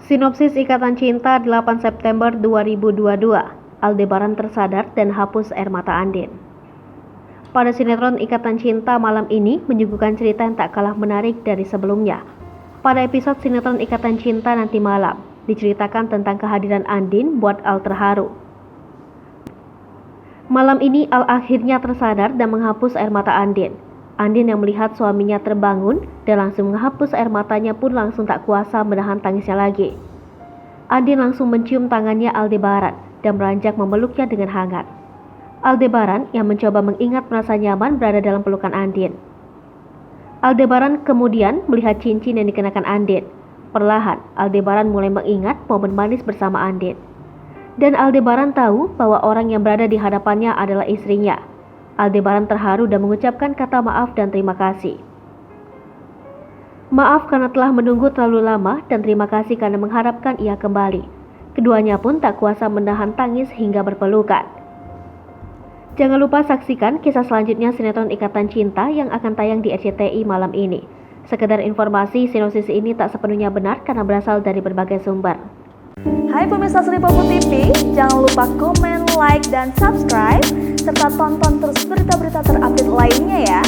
Sinopsis Ikatan Cinta 8 September 2022. Aldebaran tersadar dan hapus air mata Andin. Pada sinetron Ikatan Cinta malam ini menyuguhkan cerita yang tak kalah menarik dari sebelumnya. Pada episode sinetron Ikatan Cinta nanti malam, diceritakan tentang kehadiran Andin buat Al terharu. Malam ini Al akhirnya tersadar dan menghapus air mata Andin. Andin yang melihat suaminya terbangun dan langsung menghapus air matanya pun langsung tak kuasa menahan tangisnya lagi. Andin langsung mencium tangannya Aldebaran dan beranjak memeluknya dengan hangat. Aldebaran yang mencoba mengingat merasa nyaman berada dalam pelukan Andin. Aldebaran kemudian melihat cincin yang dikenakan Andin. Perlahan Aldebaran mulai mengingat momen manis bersama Andin. Dan Aldebaran tahu bahwa orang yang berada di hadapannya adalah istrinya. Aldebaran terharu dan mengucapkan kata maaf dan terima kasih. Maaf karena telah menunggu terlalu lama dan terima kasih karena mengharapkan ia kembali. Keduanya pun tak kuasa menahan tangis hingga berpelukan. Jangan lupa saksikan kisah selanjutnya sinetron Ikatan Cinta yang akan tayang di RCTI malam ini. Sekedar informasi, sinopsis ini tak sepenuhnya benar karena berasal dari berbagai sumber. Hai pemirsa Sri Popo TV, jangan lupa komen, like, dan subscribe serta tonton terus berita-berita terupdate lainnya ya.